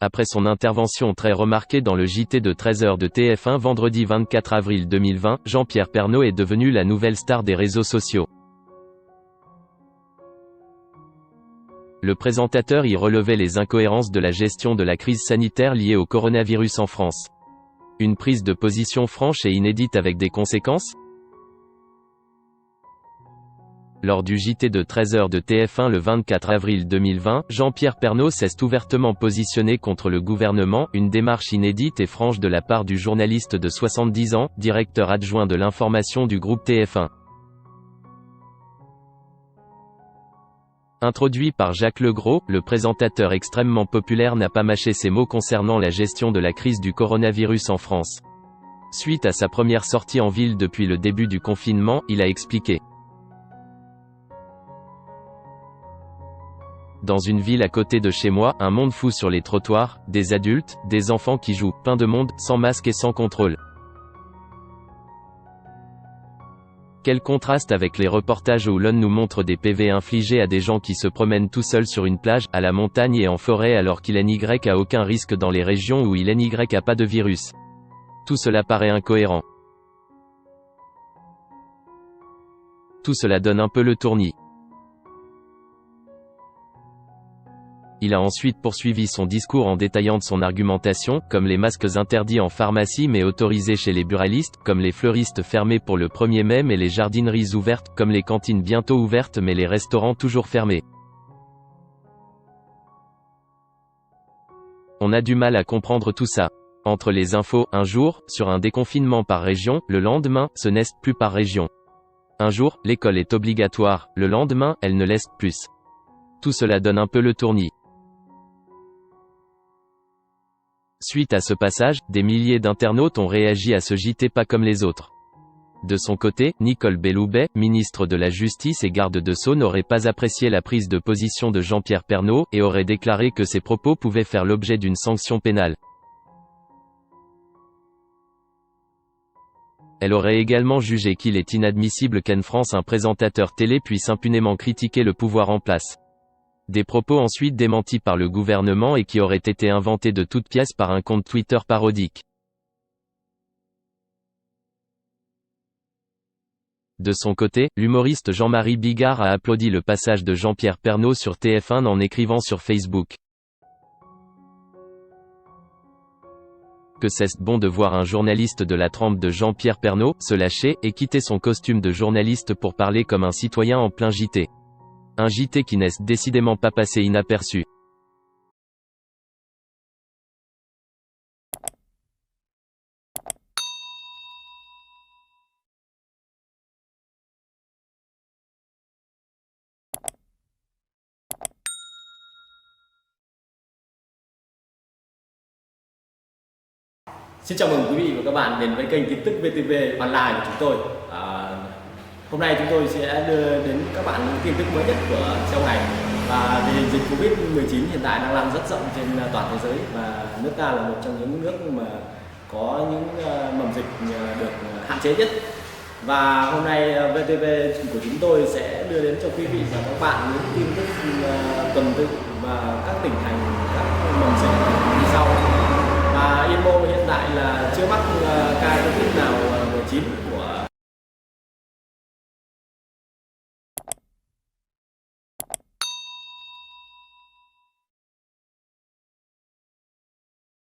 Après son intervention très remarquée dans le JT de 13h de TF1 vendredi 24 avril 2020, Jean-Pierre Pernaut est devenu la nouvelle star des réseaux sociaux. Le présentateur y relevait les incohérences de la gestion de la crise sanitaire liée au coronavirus en France. Une prise de position franche et inédite avec des conséquences ? Lors du JT de 13h de TF1 le 24 avril 2020, Jean-Pierre Pernaut s'est ouvertement positionné contre le gouvernement, une démarche inédite et franche de la part du journaliste de 70 ans, directeur adjoint de l'information du groupe TF1. Introduit par Jacques Legros, le présentateur extrêmement populaire n'a pas mâché ses mots concernant la gestion de la crise du coronavirus en France. Suite à sa première sortie en ville depuis le début du confinement, il a expliqué. Dans une ville à côté de chez moi, un monde fou sur les trottoirs, des adultes, des enfants qui jouent, plein de monde, sans masque et sans contrôle. Quel contraste avec les reportages où l'on nous montre des PV infligés à des gens qui se promènent tout seuls sur une plage, à la montagne et en forêt alors qu'il n'y a aucun risque dans les régions où il n'y a pas de virus. Tout cela paraît incohérent. Tout cela donne un peu le tournis. Il a ensuite poursuivi son discours en détaillant son argumentation, comme les masques interdits en pharmacie mais autorisés chez les buralistes, comme les fleuristes fermés pour le 1er mai mais les jardineries ouvertes, comme les cantines bientôt ouvertes mais les restaurants toujours fermés. On a du mal à comprendre tout ça. Entre les infos, un jour, sur un déconfinement par région, le lendemain, ce n'est plus par région. Un jour, l'école est obligatoire, le lendemain, elle ne l'est plus. Tout cela donne un peu le tournis. Suite à ce passage, des milliers d'internautes ont réagi à ce JT pas comme les autres. De son côté, Nicole Belloubet, ministre de la Justice et garde de Sceaux n'aurait pas apprécié la prise de position de Jean-Pierre Pernaut, et aurait déclaré que ses propos pouvaient faire l'objet d'une sanction pénale. Elle aurait également jugé qu'il est inadmissible qu'en France un présentateur télé puisse impunément critiquer le pouvoir en place. Des propos ensuite démentis par le gouvernement et qui auraient été inventés de toutes pièces par un compte Twitter parodique. De son côté, l'humoriste Jean-Marie Bigard a applaudi le passage de Jean-Pierre Pernaut sur TF1 en écrivant sur Facebook que c'est bon de voir un journaliste de la trempe de Jean-Pierre Pernaut se lâcher et quitter son costume de journaliste pour parler comme un citoyen en plein JT. Un JT qui n'est décidément pas passé inaperçu. Xin chào mừng quý vị và các bạn đến với kênh tin tức VTV Online của chúng tôi. Hôm nay chúng tôi sẽ đưa đến các bạn những tin tức mới nhất của trong ngày. Và tình hình dịch Covid-19 hiện tại đang lan rất rộng trên toàn thế giới và nước ta là một trong những nước mà có những mầm dịch được hạn chế nhất. Và hôm nay VTV của chúng tôi sẽ đưa đến cho quý vị và các bạn những tin tức tuần tự và các tỉnh thành, các mầm dịch như sau. Yên Mô hiện tại là chưa mắc